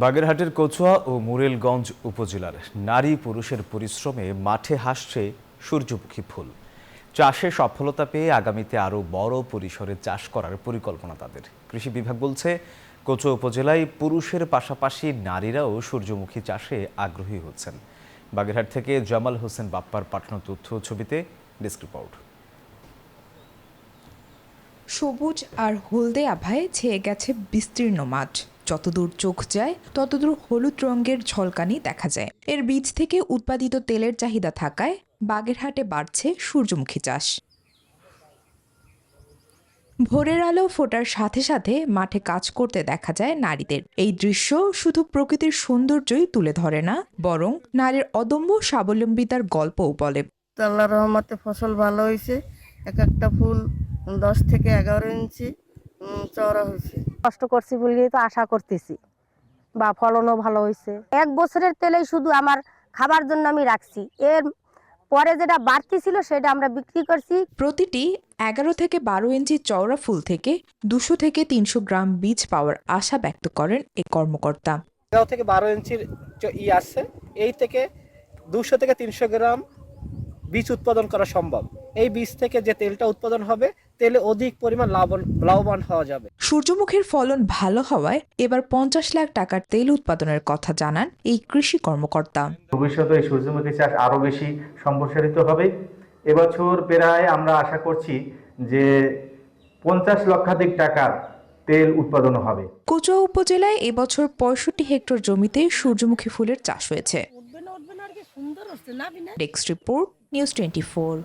বাগেরহাটের কচুয়া ও মুরেলগঞ্জ উপজেলার নারী পুরুষের পরিশ্রমে মাঠে হাসছে সূর্যমুখী ফুল। চাষে সফলতা পেয়ে আগামীতে আরও বড় পরিসরে চাষ করার পরিকল্পনা তাদের। কৃষি বিভাগ বলছে, কচুয়া উপজেলায় পুরুষের পাশাপাশি নারীরাও সূর্যমুখী চাষে আগ্রহী হচ্ছেন। বাগেরহাট থেকে জামাল হোসেন বাপ্পার পাঠানো তথ্য ছবিতে ডেস্ক রিপোর্ট। সবুজ আর হলদে আভায় ছেয়ে গেছে বিস্তীর্ণ মাঠ। যতদূর চোখ যায় ততদূর হলুদ রঙের ঝলকানি দেখা যায়। এর বীজ থেকে উৎপাদিত তেলের চাহিদা থাকায় বাগেরহাটে বাড়ছে সূর্যমুখী চাষ। ভোরের আলো ফোটার সাথে সাথে মাঠে কাজ করতে দেখা যায় নারীদের। এই দৃশ্য শুধু প্রকৃতির সৌন্দর্যই তুলে ধরে না, বরং নারীর অদম্য স্বাবলম্বিতার গল্পও বলে। আল্লাহর রহমতে ফসল ভালো হয়েছে। এক একটা ফুল 10 থেকে 11 ইঞ্চি চওড়া হয়েছে। কষ্ট করছি বলেই তো আশা করতেছি, বা ফলনও ভালো হয়েছে। 1 বছরের তেলেই শুধু আমার খাবার জন্য আমি রাখছি, এর পরে যেটা বাড়তি ছিল সেটা আমরা বিক্রি করছি। প্রতিটি 11 থেকে 12 ইঞ্চি চওড়া ফুল থেকে 200 থেকে 300 গ্রাম বীজ পাওয়ার আশা ব্যক্ত করেন এই কর্মকর্তা। 11 থেকে 12 ইঞ্চির আছে, এই থেকে 200 থেকে 300 গ্রাম বীজ উৎপাদন করা সম্ভব। এই বীজ থেকে যে তেলটা উৎপাদন হবে, তেলে অধিক পরিমাণ লাভবান হওয়া যাবে। সূর্যমুখীর ফলন ভালো হওয়ায় এবার 50 লাখ টাকার তেল উৎপাদনের কথা জানান এই কৃষি কর্মকর্তা। ভবিষ্যতে এই সূর্যমুখী চাষ আরো বেশি সম্প্রসারিত হবে। এবছর প্রায় আমরা আশা করছি যে 50 লক্ষাধিক টাকার তেল উৎপাদন হবে। কচুয়া উপজেলায় এবছর 65 হেক্টর জমিতে সূর্যমুখী ফুলের চাষ হয়েছে। Desk report, news 24।